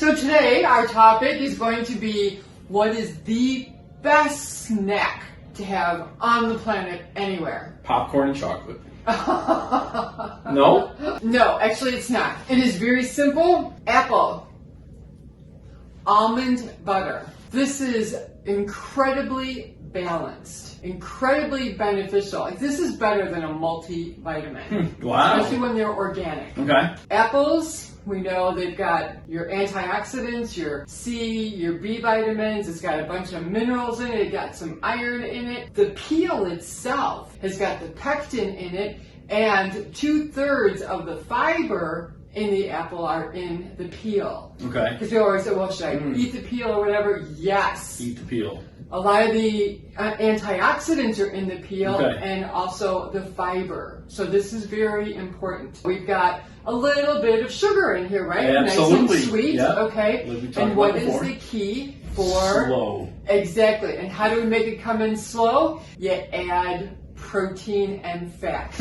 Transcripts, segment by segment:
So today our topic is going to be what is the best snack to have on the planet anywhere. Popcorn and chocolate. No? No, actually it's not. It is very simple. Apple. Almond butter. This is incredibly balanced, incredibly beneficial. Like, this is better than a multivitamin. Wow. Especially when they're organic. Okay. Apples, we know they've got your antioxidants, your C, your B vitamins. It's got a bunch of minerals in it. It's got some iron in it. The peel itself has got the pectin in it, and 2/3 of the fiber in the apple are in the peel. Okay. Because people always say, well, should I eat the peel or whatever? Yes. Eat the peel. A lot of the antioxidants are in the peel, Okay. and also the fiber. So this is very important. We've got a little bit of sugar in here, right? Absolutely. Nice and sweet. Yeah. Okay. Like we talked And about what is before. the key for Slow. Exactly. And how do we make it come in slow? You add protein and fat.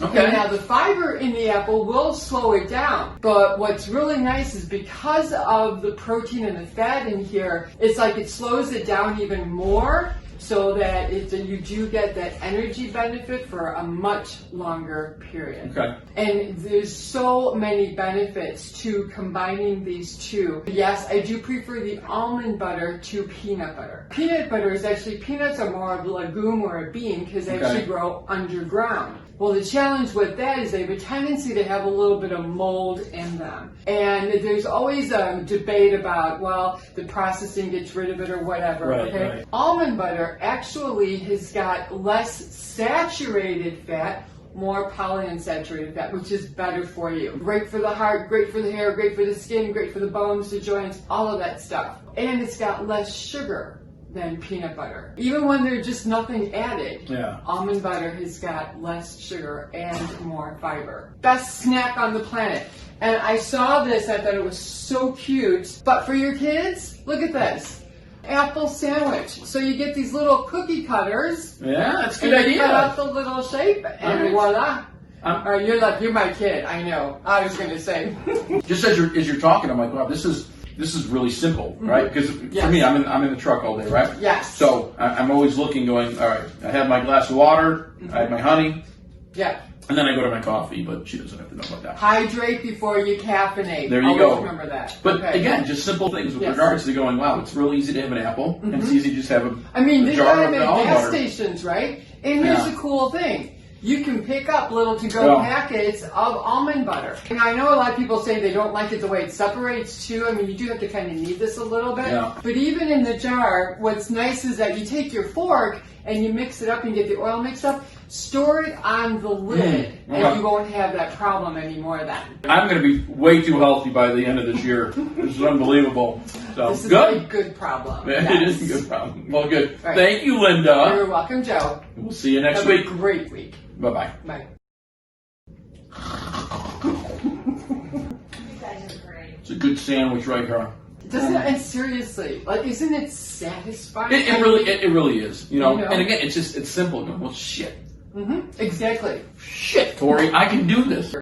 Okay. Now the fiber in the apple will slow it down, but what's really nice is because of the protein and the fat in here, it's like it slows it down even more, so that you do get that energy benefit for a much longer period. Okay. And there's so many benefits to combining these two. Yes, I do prefer the almond butter to peanut butter. Peanut butter is actually, peanuts are more of a legume or a bean because they actually grow underground. Well, the challenge with that is they have a tendency to have a little bit of mold in them. And there's always a debate about, well, the processing gets rid of it or whatever. Right, okay? right. Almond butter actually has got less saturated fat, more polyunsaturated fat, which is better for you. Great for the heart, great for the hair, great for the skin, great for the bones, the joints, all of that stuff. And it's got less sugar than peanut butter. Even when there's just nothing added, almond butter has got less sugar and more fiber. Best snack on the planet. And I saw this, I thought it was so cute. But for your kids, look at this. Apple sandwich. So you get these little cookie cutters. Yeah, that's a good and you idea. cut out the little shape, and voila. You're my kid, I know. I was going to say. Just as you're talking, I'm like, wow, this is really simple, right? Because for me, I'm in the truck all day, right? Yes. So I'm always looking, going, all right, I have my glass of water, I have my honey, and then I go to my coffee, but she doesn't have to know about that. Hydrate before you caffeinate. There you Always go. remember that. But again, just simple things with regards to going, wow, it's real easy to have an apple, and it's easy to just have a they jar got of them at almond gas butter. stations, right? And here's the cool thing. You can pick up little to-go packets of almond butter. And I know a lot of people say they don't like it the way it separates too. I mean, you do have to kind of knead this a little bit. Yeah. But even in the jar, what's nice is that you take your fork and you mix it up and get the oil mixed up, store it on the lid, and you won't have that problem anymore then. I'm going to be way too healthy by the end of this year. This is unbelievable. So This is good. a good problem. It is a good problem. Well, good. Right. Thank you, Linda. You're welcome, Joe. We'll see you next Have week. a great week. Bye-bye. Bye. You guys are great. It's a good sandwich right here. Doesn't it? And seriously, like, isn't it satisfying? It really is. You know, and again, it's simple. Well, shit. Exactly. Shit, Tori, I can do this.